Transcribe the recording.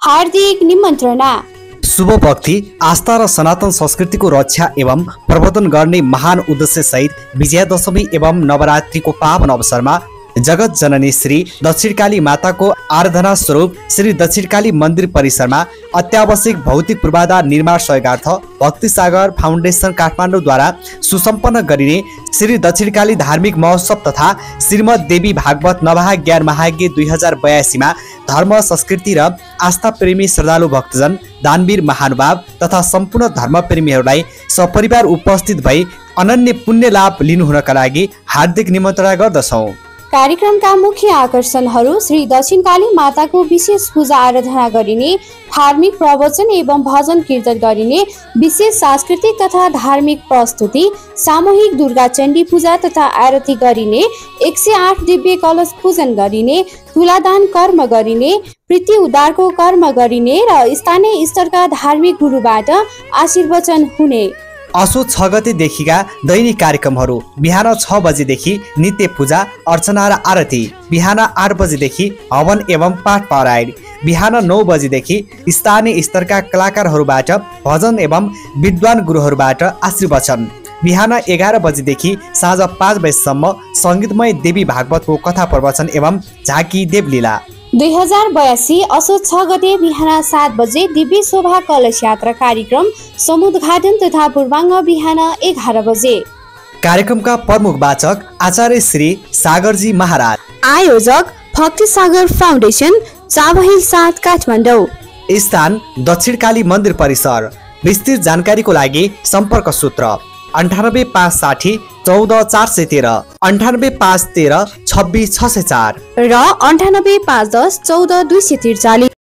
हार्दिक निमन्त्रणा। शुभ भक्ति, आस्था र सनातन संस्कृतिको रक्षा एवं प्रवर्धन गर्ने महान उद्देश्य सहित विजयादशमी एवं नवरात्रिको पावन अवसरमा जगत जननी श्री दक्षिणकाली माताको आराधना स्वरूप श्री दक्षिणकाली मन्दिर परिसरमा अत्यावश्यक भौतिक पूर्वाधार निर्माण सहयोगार्थ भक्ति सागर फाउन्डेसन काठमाडौँद्वारा सुसम्पन्न गरिने श्री दक्षिणकाली धार्मिक महोत्सव तथा श्रीमद् देवी भागवत नवहा ज्ञान महायज्ञ 2082 मा धर्म संस्कृति र आस्था प्रेमी श्रद्धालु भक्तजन दानवीर महानुभाव तथा सम्पूर्ण धर्म प्रेमीहरूलाई सपरिवार उपस्थित भई अनन्य पुण्य लाभ लिनुहुनका लागि हार्दिक निमन्त्रणा गर्दछौँ। कार्यक्रमका मुख्य आकर्षणहरू श्री दक्षिणकाली माताको विशेष पूजा आराधना गरिने, धार्मिक प्रवचन एवं भजन कीर्तन गरिने, विशेष सांस्कृतिक तथा धार्मिक प्रस्तुति, सामूहिक दुर्गा चण्डी पूजा तथा आरती गरिने, 108 दिव्य कलश पूजन गरिने, तुलादान कर्म गरिने, प्रीति उद्धारको कर्म गरिने र स्थानीय स्तरका धार्मिक गुरुबाट आशीर्वचन हुने। असो 6 गतेदेखिका दैनिक कार्यक्रमहरू: बिहान 6 बजेदेखि नित्य पूजा अर्चना र आरती, बिहान 8 बजेदेखि हवन एवं पाठ पारायण, बिहान 9 बजेदेखि स्थानीय स्तरका कलाकारहरूबाट भजन एवं विद्वान गुरुहरूबाट आशीर्वचन, बिहान 11 बजेदेखि साँझ 5 बजेसम्म सङ्गीतमय देवी भागवतको कथा प्रवचन एवं झाँकी देवलीला। 2082 असोज 6 गते बिहान 7 बजे दिव्य शोभा कलश यात्रा कार्यक्रम समुद्घाटन तथा पूर्वाङ्ग बिहान 11 बजे। कार्यक्रमका प्रमुख वाचक आचार्य श्री सागरजी महाराज, आयोजक भक्ति सागर फाउन्डेसन, चाबहिल 7 काठमाडौँ। स्थान दक्षिणकाली मन्दिर परिसर। विस्तृत जानकारीको लागि सम्पर्क सूत्र 98 560 14 413, 98 513 26 604 र 98 510 14 243।